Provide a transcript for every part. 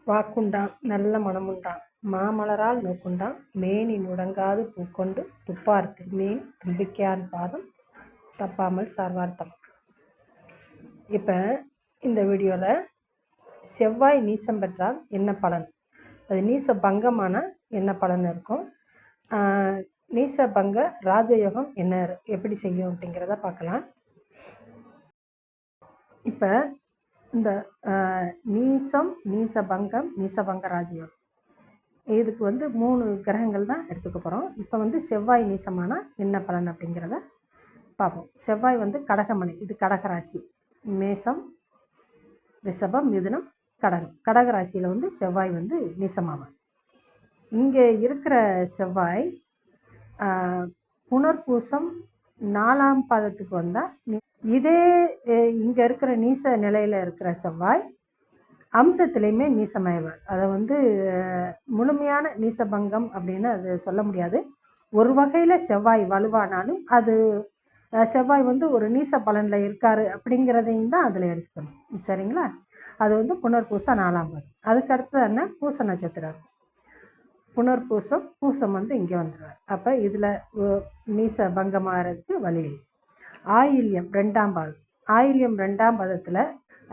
வாக்குண்டாம் நல்ல மனமுண்டாம் மாமலரால் நோக்குண்டாம் மேனி நுடங்காது பூக்கொண்டு துப்பார்த்து மீன் தும்பிக்கையான் பாதம் தப்பாமல் சார்வார்த்தம். இப்போ இந்த வீடியோவில் செவ்வாய் நீசம் பெற்றால் என்ன பலன், அது நீச பங்கமான என்ன பலன் இருக்கும், நீச பங்க ராஜயோகம் என்ன எப்படி செய்யும் அப்படிங்கிறத பார்க்கலாம். இப்போ இந்த நீசம், நீசபங்கம், நீசபங்க ராஜயோகம் இதுக்கு 3 கிரகங்கள் தான் எடுத்துக்க போகிறோம். இப்போ செவ்வாய் நீசமானா என்ன பலன் அப்படிங்கிறத பார்ப்போம். செவ்வாய் கடகமணி, இது கடகராசி, மேசம், ரிஷபம், மிதுனம், கடகம். கடகராசியில் செவ்வாய் நீசமாவார். இங்கே இருக்கிற செவ்வாய் புனர்பூசம் 4ஆம் பாதத்துக்கு வந்தால், இதே இங்கே இருக்கிற நீச நிலையில் இருக்கிற செவ்வாய் அம்சத்துலேயுமே நீசமாய்வார். அதை முழுமையான நீசபங்கம் அப்படின்னு அது சொல்ல முடியாது. ஒரு வகையில் செவ்வாய் வலுவானாலும் அது செவ்வாய் ஒரு நீச பலனில் இருக்காரு அப்படிங்கிறதையும் தான் அதில் எடுத்துக்கணும். சரிங்களா? அது புனர்பூசம் 4ஆம் பாதம். அதுக்கு அடுத்தது என்ன, பூச நட்சத்திரம். புனர்பூசம், பூசம் இங்கே வந்துடுவார். அப்போ இதில் நீச பங்கமாகிறதுக்கு வழி. ஆயில்யம் 2ஆம் பாதம். ஆயில்யம் 2ஆம் பாதத்தில்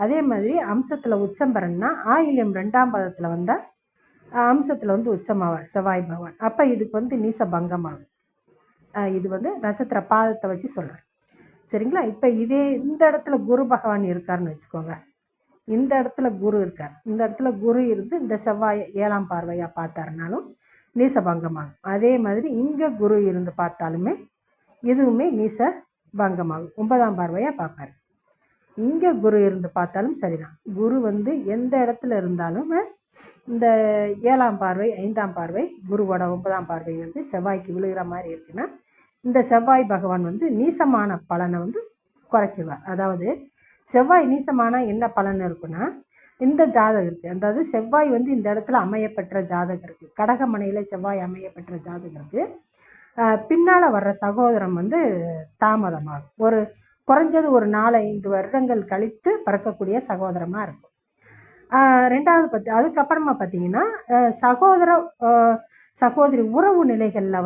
அதே மாதிரி அம்சத்தில் உச்சம் பெறணும்னா ஆயில்யம் 2ஆம் பாதத்தில் வந்தால் அம்சத்தில் உச்சமாவார் செவ்வாய் பகவான். அப்போ இதுக்கு நீச பங்கமாகும். இது நட்சத்திர பாதத்தை வச்சு சொல்கிறேன். சரிங்களா? இப்போ இதே இந்த இடத்துல குரு பகவான் இருக்காருன்னு வச்சுக்கோங்க. இந்த இடத்துல குரு இருக்கார். இந்த இடத்துல குரு இருந்து இந்த செவ்வாய் 7ஆம் பார்வையாக பார்த்தாருனாலும் நீச பங்கமாகும். அதே மாதிரி இங்கே குரு இருந்து பார்த்தாலுமே இதுவுமே நீச பங்கமாகும். 9ஆம் பார்வையாக பார்ப்பார். இங்கே குரு இருந்து பார்த்தாலும் சரிதான். குரு எந்த இடத்துல இருந்தாலும் இந்த 7ஆம் பார்வை, 5ஆம் பார்வை, குருவோட 9ஆம் பார்வை செவ்வாய்க்கு விழுகிற மாதிரி இருக்குன்னா இந்த செவ்வாய் பகவான் நீசமான பலனை குறைச்சிடுவார். அதாவது செவ்வாய் நீசமான என்ன பலன் இருக்குன்னா, இந்த ஜாதகருக்கு, அதாவது செவ்வாய் இந்த இடத்துல அமையப்பெற்ற ஜாதகருக்கு, கடகமனையில் செவ்வாய் அமையப்பெற்ற ஜாதகருக்கு பின்னால் வர்ற சகோதரம் தாமதமாகும். குறைஞ்சது ஒரு 4-5 வருடங்கள் கழித்து பிறக்கக்கூடிய சகோதரமாக இருக்கும். ரெண்டாவது அதுக்கப்புறமா பார்த்தீங்கன்னா சகோதரி உறவு நிலைகளில்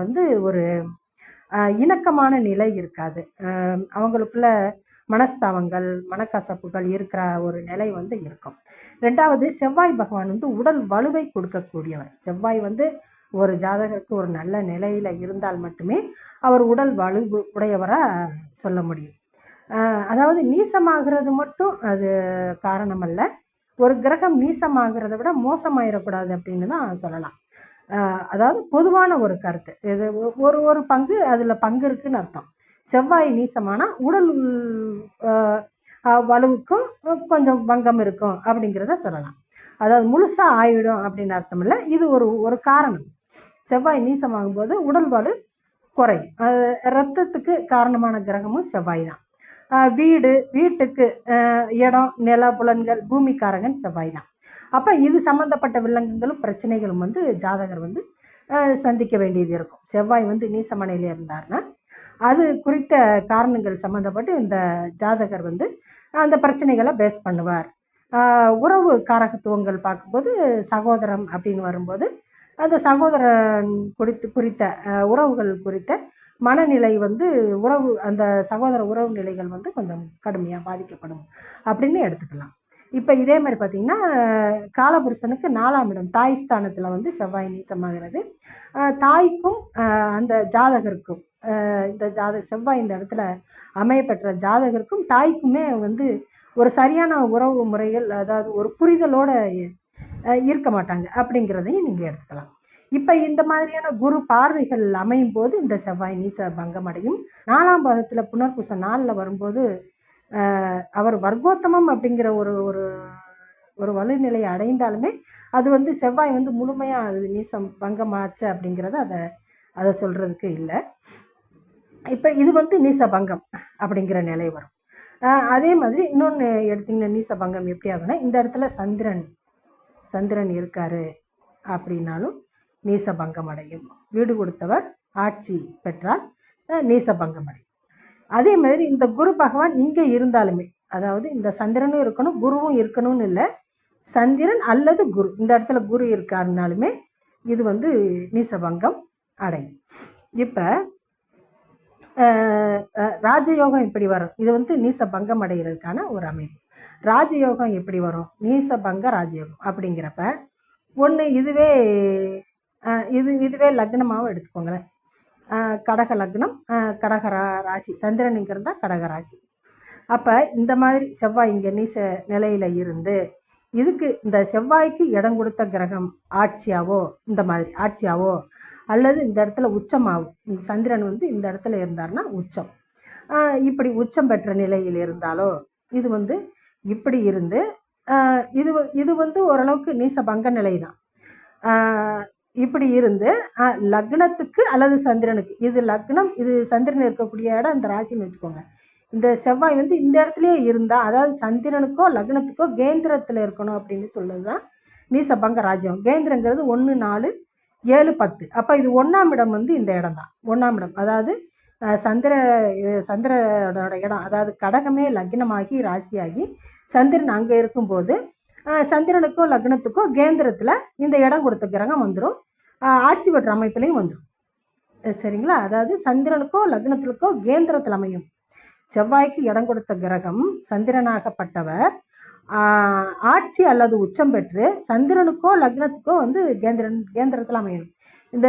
ஒரு இணக்கமான நிலை இருக்காது. அவங்களுக்குள்ள மனஸ்தாபங்கள், மனக்கசப்புகள் இருக்கிற ஒரு நிலை இருக்கும். ரெண்டாவது, செவ்வாய் பகவான் உடல் வலுவை கொடுக்கக்கூடியவர். செவ்வாய் ஒரு ஜாதகருக்கு ஒரு நல்ல நிலையில் இருந்தால் மட்டுமே அவர் உடல் வலு உடையவராக சொல்ல முடியும். அதாவது நீசமாகிறது மட்டும் அது காரணம் அல்ல. ஒரு கிரகம் நீசமாகிறத விட மோசமாயிடக்கூடாது அப்படின்னு தான் சொல்லலாம். அதாவது பொதுவான ஒரு கருத்து இது. ஒரு பங்கு அதில் பங்கு இருக்குன்னு அர்த்தம். செவ்வாய் நீசமானா உடல் வலுவுக்கும் கொஞ்சம் பங்கம் இருக்கும் அப்படிங்கிறத சொல்லலாம். அதாவது முழுசாக ஆயிடும் அப்படின்னு அர்த்தம் இல்லை. இது ஒரு காரணம். செவ்வாய் நீசமாகும் போது உடல் வலு குறையும். இரத்தத்துக்கு காரணமான கிரகமும் செவ்வாய் தான். வீட்டுக்கு இடம், நில, புலன்கள், பூமிக்காரகன் செவ்வாய் தான். அப்போ இது சம்மந்தப்பட்ட வில்லங்கங்களும் பிரச்சனைகளும் ஜாதகர் சந்திக்க வேண்டியது இருக்கும். செவ்வாய் நீசமனையில் இருந்தார்னா அது குறித்த காரணங்கள் சம்மந்தப்பட்டு இந்த ஜாதகர் அந்த பிரச்சனைகளை பேஸ் பண்ணுவார். உறவு காரகத்துவங்கள் பார்க்கும்போது சகோதரம் அப்படின்னு வரும்போது அந்த சகோதரன் குறித்த உறவுகள் குறித்த மனநிலை உறவு, அந்த சகோதர உறவு நிலைகள் கொஞ்சம் கடுமையாக பாதிக்கப்படும் அப்படின்னு எடுத்துக்கலாம். இப்போ இதே மாதிரி பார்த்தீங்கன்னா காலபுருஷனுக்கு 4ஆம் இடம் தாய் ஸ்தானத்தில் செவ்வாய் நீசமாகிறது. தாய்க்கும் அந்த ஜாதகருக்கும் இந்த செவ்வாய் இந்த இடத்துல அமையப்பெற்ற ஜாதகருக்கும் தாய்க்குமே ஒரு சரியான உறவு முறைகள், அதாவது ஒரு புரிதலோடு இருக்க மாட்டாங்க அப்படிங்கிறதையும் நீங்கள் எடுத்துக்கலாம். இப்போ இந்த மாதிரியான குரு பார்வைகள் அமையும் போது இந்த செவ்வாய் நீச பங்கம் அடையும். 4ஆம் பாதத்தில் புனர்பூசம் 4ல் வரும்போது அவர் வர்க்கோத்தமம் அப்படிங்கிற ஒரு வலுநிலையை அடைந்தாலுமே அது செவ்வாய் முழுமையாக அது நீசம் பங்கமாச்சு அப்படிங்கிறத அதை சொல்கிறதுக்கு இல்லை. இப்போ இது நீச பங்கம் அப்படிங்கிற நிலை வரும். அதே மாதிரி இன்னொன்று எடுத்திங்கன்னா நீச பங்கம் எப்படி ஆகுனா, இந்த இடத்துல சந்திரன் இருக்காரு அப்படின்னாலும் நீச பங்கம் அடையும். வீடு கொடுத்தவர் ஆட்சி பெற்றால் நீச பங்கம் அடையும். அதே மாதிரி இந்த குரு பகவான் இங்கே இருந்தாலுமே, அதாவது இந்த சந்திரனும் இருக்கணும் குருவும் இருக்கணும்னு இல்லை, சந்திரன் அல்லது குரு, இந்த இடத்துல குரு இருக்காருனாலுமே இது வந்து நீசபங்கம் அடையும். இப்போ ராஜயோகம் எப்படி வரும்? இது வந்து நீசபங்கம் அடைகிறதுக்கான ஒரு அமைப்பு. ராஜயோகம் எப்படி வரும்? நீசபங்க ராஜயோகம் அப்படிங்கிறப்ப ஒன்று இதுவே லக்னமாகவும் எடுத்துக்கோங்களேன். கடக லக்னம், கடக ராசி, சந்திரனுங்கிறதா கடக ராசி. அப்போ இந்த மாதிரி செவ்வாய் இங்கே நீச நிலையில் இருந்து இதுக்கு இந்த செவ்வாய்க்கு இடம் கொடுத்த கிரகம் ஆட்சியாவோ, இந்த மாதிரி ஆட்சியாவோ அல்லது இந்த இடத்துல உச்சமாகும். இந்த சந்திரன் வந்து இந்த இடத்துல இருந்தார்னா உச்சம், இப்படி உச்சம் பெற்ற நிலையில் இருந்தாலோ இது வந்து இப்படி இருந்து இது வந்து ஓரளவுக்கு நீசபங்க நிலை தான். இப்படி இருந்து லக்னத்துக்கு அல்லது சந்திரனுக்கு, இது லக்னம் இது சந்திரன் இருக்கக்கூடிய இடம் இந்த ராசின்னு வச்சுக்கோங்க. இந்த செவ்வாய் வந்து இந்த இடத்துலயே இருந்தா, அதாவது சந்திரனுக்கோ லக்னத்துக்கோ கேந்திரத்தில் இருக்கணும் அப்படின்னு சொல்லுறது தான் நீசபங்க ராஜ்யம். கேந்திரங்கிறது 1, 4, 7, 10. அப்போ இது 1ஆம் இடம் வந்து இந்த இடம் தான். 1ஆம் இடம் அதாவது சந்திரனோட இடம், அதாவது கடகமே லக்னமாகி ராசியாகி சந்திரன் அங்கே இருக்கும்போது சந்திரனுக்கோ லக்னத்துக்கோ கேந்திரத்தில் இந்த இடம் கொடுத்த கிரகம் வந்துடும், ஆட்சி பெற்ற அமைப்புலையும் வந்துடும். சரிங்களா? அதாவது சந்திரனுக்கோ லக்னத்துக்கோ கேந்திரத்தில் அமையும். செவ்வாய்க்கு இடம் கொடுத்த கிரகம் சந்திரனாகப்பட்டவர் ஆட்சி அல்லது உச்சம் பெற்று சந்திரனுக்கோ லக்னத்துக்கோ வந்து கேந்திரத்தில் அமையணும். இந்த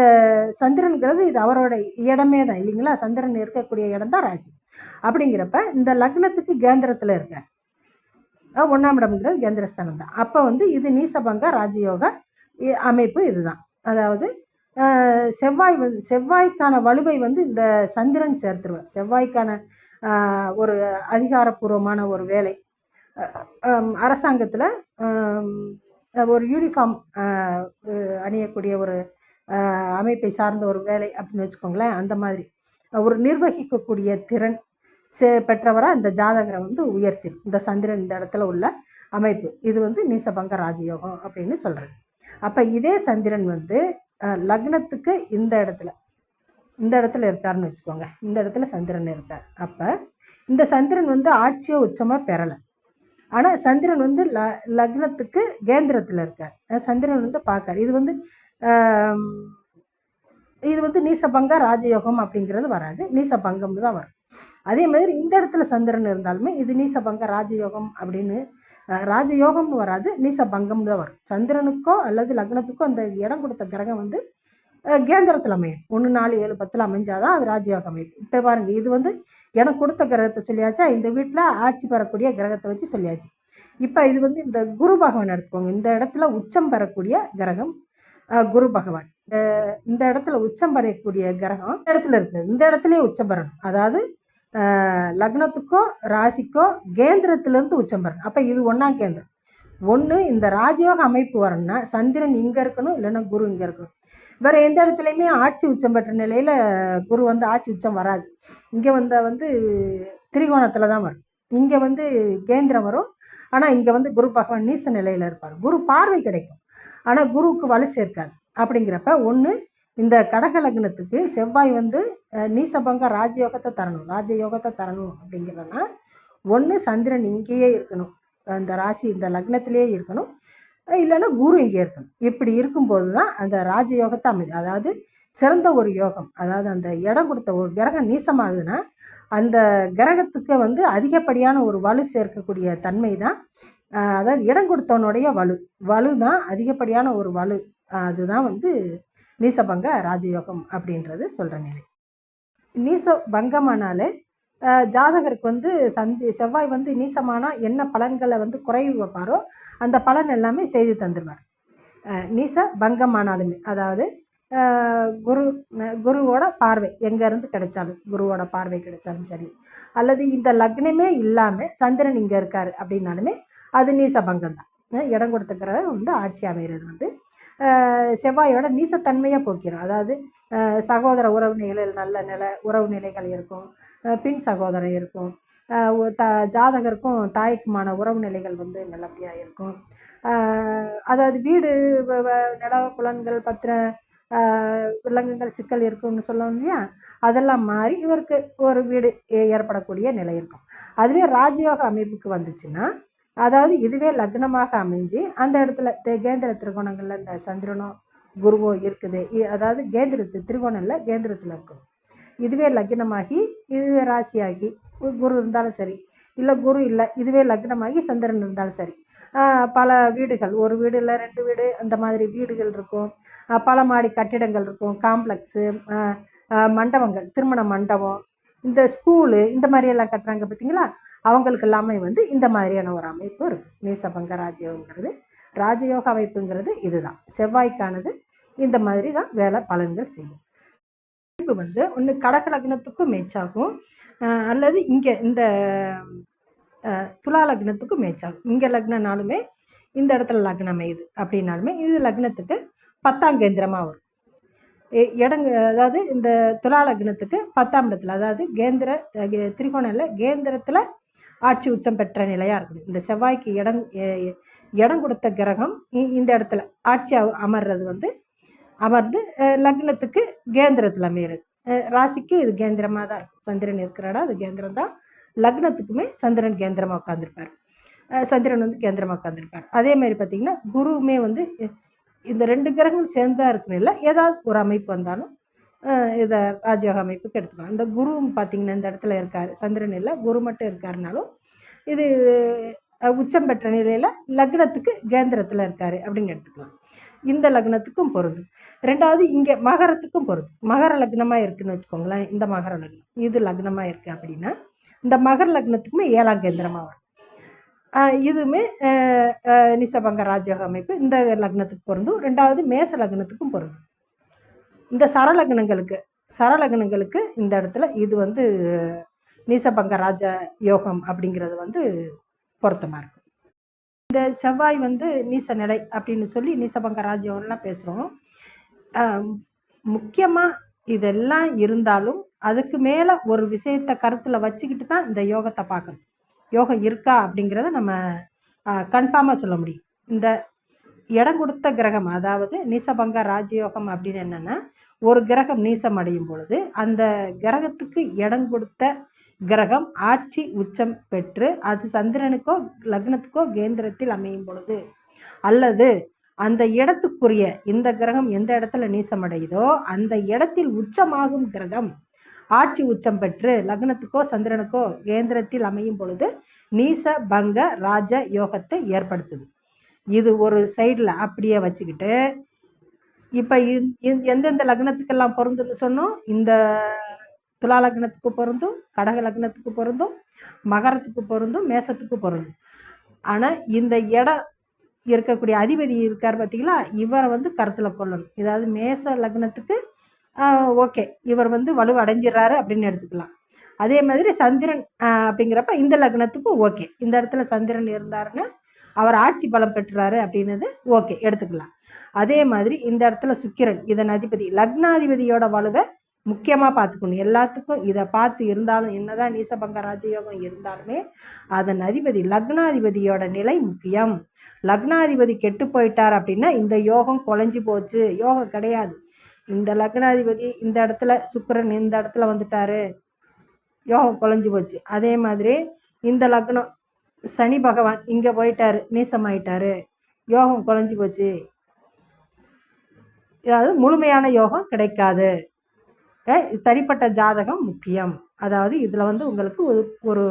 சந்திரனுங்கிறது இது அவரோட இடமே தான் இல்லைங்களா? சந்திரன் இருக்கக்கூடிய இடம் தான் ராசி. அப்படிங்கிறப்ப இந்த லக்னத்துக்கு கேந்திரத்தில் இருக்க 1ஆம் இடம்ங்கிறது கேந்திரஸ்தானம் தான். அப்போ வந்து இது நீசபங்க ராஜயோக அமைப்பு இதுதான். அதாவது செவ்வாய்க்கான வலுவை வந்து இந்த சந்திரன் சேர்த்துருவார். செவ்வாய்க்கான ஒரு அதிகாரப்பூர்வமான ஒரு வேலை, அரசாங்கத்தில் ஒரு யூனிஃபார்ம் அணியக்கூடிய ஒரு அமைப்பை சார்ந்த ஒரு வேலை அப்படின்னு வச்சுக்கோங்களேன். அந்த மாதிரி ஒரு நிர்வகிக்கக்கூடிய திறன் பெற்றவராக இந்த ஜாதகரை வந்து உயர்த்திடும் இந்த சந்திரன் இந்த இடத்துல உள்ள அமைப்பு. இது வந்து நீசபங்க ராஜயோகம் அப்படின்னு சொல்கிறது. அப்போ இதே சந்திரன் வந்து லக்னத்துக்கு இந்த இடத்துல இருக்காருன்னு வச்சுக்கோங்க. இந்த இடத்துல சந்திரன் இருக்கார். அப்போ இந்த சந்திரன் வந்து ஆட்சியோ உச்சமாக பெறலை. ஆனால் சந்திரன் வந்து லக்னத்துக்கு கேந்திரத்தில் இருக்கார். சந்திரன் வந்து பார்க்கார். இது வந்து நீசபங்க ராஜயோகம் அப்படிங்கிறது வராது, நீசபங்கம் தான் வரும். அதே மாதிரி இந்த இடத்துல சந்திரன் இருந்தாலுமே இது நீசபங்க ராஜயோகம் அப்படின்னு ராஜயோகம்னு வராது, நீசபங்கம் தான் வரும். சந்திரனுக்கோ அல்லது லக்னத்துக்கோ அந்த இடம் கொடுத்த கிரகம் வந்து கேந்திரத்தில் அமையும். 1, 4, 7, 10 அமைஞ்சாதான் அது ராஜயோகம் அமையும். இப்போ பாருங்க, இது வந்து எனக்கு கொடுத்த கிரகத்தை சொல்லியாச்சா, இந்த வீட்டில் ஆட்சி பெறக்கூடிய கிரகத்தை வச்சு சொல்லியாச்சு. இப்போ இது வந்து இந்த குரு பகவான் எடுத்துக்கோங்க. இந்த இடத்துல உச்சம் பெறக்கூடிய கிரகம் குரு பகவான். இந்த இடத்துல உச்சம் பெறக்கூடிய கிரகம் இந்த இடத்துல இருக்குது. இந்த இடத்துலயே உச்சம் பெறணும். அதாவது லக்னத்துக்கோ ராசிக்கோ கேந்திரத்திலிருந்து உச்சம் பெறணும். அப்போ இது 1ஆம் கேந்திரம். இந்த ராஜயோக அமைப்பு வரணும்னா சந்திரன் இங்கே இருக்கணும், இல்லைன்னா குரு இங்கே இருக்கணும். வேற எந்த இடத்துலையுமே ஆட்சி உச்சம் பெற்ற நிலையில் குரு வந்து ஆட்சி உச்சம் வராது. இங்கே வந்து திரிகோணத்தில் தான் வரும். இங்கே வந்து கேந்திரம் வரும். ஆனால் இங்கே வந்து குரு பகவான் நீச நிலையில் இருப்பார். குரு பார்வை கிடைக்கும், ஆனால் குருவுக்கு வலு சேர்க்காது. அப்படிங்கிறப்ப இந்த கடக லக்னத்துக்கு செவ்வாய் வந்து நீசபங்க ராஜயோகத்தை தரணும் அப்படிங்கிறதுனா சந்திரன் இங்கேயே இருக்கணும், அந்த ராசி இந்த லக்னத்திலேயே இருக்கணும், இல்லைன்னா குரு இங்கே இருக்கணும். இப்படி இருக்கும்போது தான் அந்த ராஜயோகத்தை அமைது. அதாவது சிறந்த ஒரு யோகம். அதாவது அந்த இடம் கொடுத்த ஒரு கிரகம் நீசமாகுதுன்னா அந்த கிரகத்துக்கு வந்து அதிகப்படியான ஒரு வலு சேர்க்கக்கூடிய தன்மை தான், அதாவது இடம் கொடுத்தவனுடைய வலு தான் அதிகப்படியான ஒரு வலு. அதுதான் வந்து நீசபங்க ராஜயோகம் அப்படின்றது சொல்கிற நிலை. நீசபங்கமானாலே ஜாதகருக்கு வந்து செவ்வாய் வந்து நீசமானா என்ன பலன்களை வந்து குறைவு வைப்பாரோ அந்த பலன் எல்லாமே செய்து தந்துடுவார். நீச பங்கமானாலுமே, அதாவது குருவோட பார்வை எங்கேருந்து கிடைச்சாலும், குருவோட பார்வை கிடைச்சாலும் சரி, அல்லது இந்த லக்னமே இல்லாமல் சந்திரன் இங்கே இருக்கார் அப்படின்னாலுமே அது நீசபங்கம் தான். இடம் கொடுத்த கிரகம் வந்து ஆட்சி அமைகிறது வந்து செவ்வாயோட நீசத்தன்மையை போக்கிறோம். அதாவது சகோதர உறவு நிலையில் நல்ல உறவு நிலைகள் இருக்கும், பின் சகோதரன் இருக்கும், ஜாதகருக்கும் தாய்க்குமான உறவு நிலைகள் வந்து நல்லபடியாக இருக்கும். அதாவது வீடு நில புலன்கள் பத்திர விலங்குகள் சிக்கல் இருக்குன்னு சொல்லணும் இல்லையா, அதெல்லாம் மாறி இவருக்கு ஒரு வீடு ஏற்படக்கூடிய நிலை இருக்கும். அதுவே ராஜயோக அமைப்புக்கு வந்துச்சுன்னா அதாவது இதுவே லக்னமாக அமைஞ்சு அந்த இடத்துல கேந்திர திரிகோணங்கள்ல இந்த சந்திரனோ குருவோ இருக்குது. அதாவது திரிகோணம்ல கேந்திரத்தில் இருக்கும். இதுவே லக்னமாகி இதுவே ராசியாகி குரு இருந்தாலும் சரி, இல்லை குரு இல்லை இதுவே லக்னமாகி சந்திரன் இருந்தாலும் சரி, பல வீடுகள், ஒரு வீடு இல்லை 2 வீடு அந்த மாதிரி வீடுகள் இருக்கும், பல மாடி கட்டிடங்கள் இருக்கும், காம்ப்ளெக்ஸு, மண்டபங்கள், திருமண மண்டபம், இந்த ஸ்கூலு, இந்த மாதிரியெல்லாம் கட்டுறாங்க பார்த்தீங்களா, அவங்களுக்கு எல்லாமே வந்து இந்த மாதிரியான ஒரு அமைப்பு இருக்குது. நீசபங்க ராஜயோகங்கிறது, ராஜயோக அமைப்புங்கிறது இதுதான். செவ்வாய்க்கானது இந்த மாதிரி தான் வேலை பலன்கள் செய்யும். வந்து ஒன்று கடக லக்னத்துக்கும் மேட்ச் ஆகும், அல்லது இங்கே இந்த துலா லக்னத்துக்கும் மேட்ச் ஆகும். இங்கே லக்னனாலுமே இந்த இடத்துல லக்னம் அமையுது அப்படின்னாலுமே இது லக்னத்துக்கு 10ஆம் கேந்திரமாக வரும். அதாவது இந்த துலா லக்னத்துக்கு 10ஆம் இடத்துல, அதாவது கேந்திர திரிகோணம்ல கேந்திரத்தில் ஆட்சி உச்சம் பெற்ற நிலையாக இருக்குது. இந்த செவ்வாய்க்கு இடம் கொடுத்த கிரகம் இந்த இடத்துல ஆட்சி அமர்றது வந்து அமர்ந்து லக்னத்துக்கு கேந்திரத்தில் அமையிறது. ராசிக்கு இது கேந்திரமாக தான் இருக்கும். சந்திரன் இருக்கிற இடம் அது கேந்திரம் தான். லக்னத்துக்குமே சந்திரன் கேந்திரமாக உட்காந்துருப்பார். சந்திரன் வந்து கேந்திரமாக உட்காந்துருப்பார். அதே மாதிரி பார்த்தீங்கன்னா குருவுமே வந்து இந்த 2 கிரகங்கள் சேர்ந்தா இருக்குன்னு ஏதாவது ஒரு அமைப்பு வந்தாலும் இதை ராஜயோக அமைப்புக்கு எடுத்துக்கலாம். இந்த குருவும் பார்த்தீங்கன்னா இந்த இடத்துல இருக்கார், சந்திரன் இல்லை குரு மட்டும் இருக்காருனாலும் இது உச்சம் பெற்ற நிலையில் லக்னத்துக்கு கேந்திரத்தில் இருக்காரு அப்படின்னு எடுத்துக்கலாம். இந்த லக்னத்துக்கும் பொருந்தும். 2வது இங்கே மகரத்துக்கும் பொருந்தும். மகர லக்னமாக இருக்குன்னு வச்சுக்கோங்களேன். இந்த மகர லக்னம் இது லக்னமாக இருக்குது அப்படின்னா இந்த மகர லக்னத்துக்குமே 7ஆம் கேந்திரமாக வரும். இதுவுமே நிசபங்க ராஜயோக அமைப்பு இந்த லக்னத்துக்கு பொருந்தும். 2வது மேச லக்னத்துக்கும் பொருந்தும். இந்த சரலக்னங்களுக்கு இந்த இடத்துல இது வந்து நீசபங்க ராஜ யோகம் அப்படிங்கிறது வந்து பொருத்தமாக இருக்கும். இந்த செவ்வாய் வந்து நீச நிலை அப்படின்னு சொல்லி நீசபங்க ராஜயோகம்லாம் பேசுகிறோம். முக்கியமாக இதெல்லாம் இருந்தாலும் அதுக்கு மேலே ஒரு விஷயத்தை கருத்தில் வச்சுக்கிட்டு தான் இந்த யோகத்தை பார்க்கணும். யோகம் இருக்கா அப்படிங்கிறத நம்ம கன்ஃபார்மாக சொல்ல முடியும். இந்த இடம் கொடுத்த கிரகம், அதாவது நீசபங்க ராஜயோகம் அப்படின்னு என்னென்னா, ஒரு கிரகம் நீசம் அடையும் பொழுது அந்த கிரகத்துக்கு இடம் கொடுத்த கிரகம் ஆட்சி உச்சம் பெற்று அது சந்திரனுக்கோ லக்னத்துக்கோ கேந்திரத்தில் அமையும் பொழுது, அல்லது அந்த இடத்துக்குரிய இந்த கிரகம் எந்த இடத்துல நீசமடையுதோ அந்த இடத்தில் உச்சமாகும் கிரகம் ஆட்சி உச்சம் பெற்று லக்னத்துக்கோ சந்திரனுக்கோ கேந்திரத்தில் அமையும் பொழுது நீச பங்க ராஜ யோகத்தை ஏற்படுத்துது. இது ஒரு சைடில் அப்படியே வச்சுக்கிட்டு இப்போ எந்தெந்த லக்னத்துக்கெல்லாம் பொருந்துன்னு சொன்னோம். இந்த துலா லக்னத்துக்கு பொருந்தும், கடக லக்னத்துக்கு பொருந்தும், மகரத்துக்கு பொருந்தும், மேசத்துக்கு பொருந்தும். ஆனால் இந்த இடம் இருக்கக்கூடிய அதிபதி இருக்கார் பார்த்தீங்களா, இவரை வந்து கருத்தில் கொள்ளணும். இதாவது மேச லக்னத்துக்கு ஓகே இவர் வந்து வலு அடைஞ்சிடறாரு அப்படின்னு எடுத்துக்கலாம். அதே மாதிரி சந்திரன் அப்படிங்கிறப்ப இந்த லக்னத்துக்கும் ஓகே, இந்த இடத்துல சந்திரன் இருந்தாருன்னா அவர் ஆட்சி பலம் பெற்றுறாரு அப்படின்னது ஓகே எடுத்துக்கலாம். அதே மாதிரி இந்த இடத்துல சுக்கிரன் இதன் அதிபதி லக்னாதிபதியோட வலுவை முக்கியமாக பார்த்துக்கணும். எல்லாத்துக்கும் இதை பார்த்து இருந்தாலும் என்னதான் நீசபங்க ராஜயோகம் இருந்தாலுமே அதன் அதிபதி லக்னாதிபதியோட நிலை முக்கியம். லக்னாதிபதி கெட்டு போயிட்டார் அப்படின்னா இந்த யோகம் குலைஞ்சி போச்சு, யோகம் கிடையாது. இந்த லக்னாதிபதி இந்த இடத்துல சுக்கிரன் இந்த இடத்துல வந்துட்டாரு, யோகம் குலைஞ்சி போச்சு. அதே மாதிரி இந்த லக்னம் சனி பகவான் இங்கே போயிட்டாரு, நீசமாயிட்டாரு, யோகம் குலைஞ்சி போச்சு. அதாவது முழுமையான யோகம் கிடைக்காது. தனிப்பட்ட ஜாதகம் முக்கியம். அதாவது இதில் வந்து உங்களுக்கு ஒரு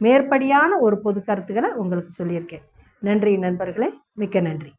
மேற்படியான ஒரு பொது கருத்துக்களை உங்களுக்கு சொல்லியிருக்கேன். நன்றி நண்பர்களே, மிக்க நன்றி.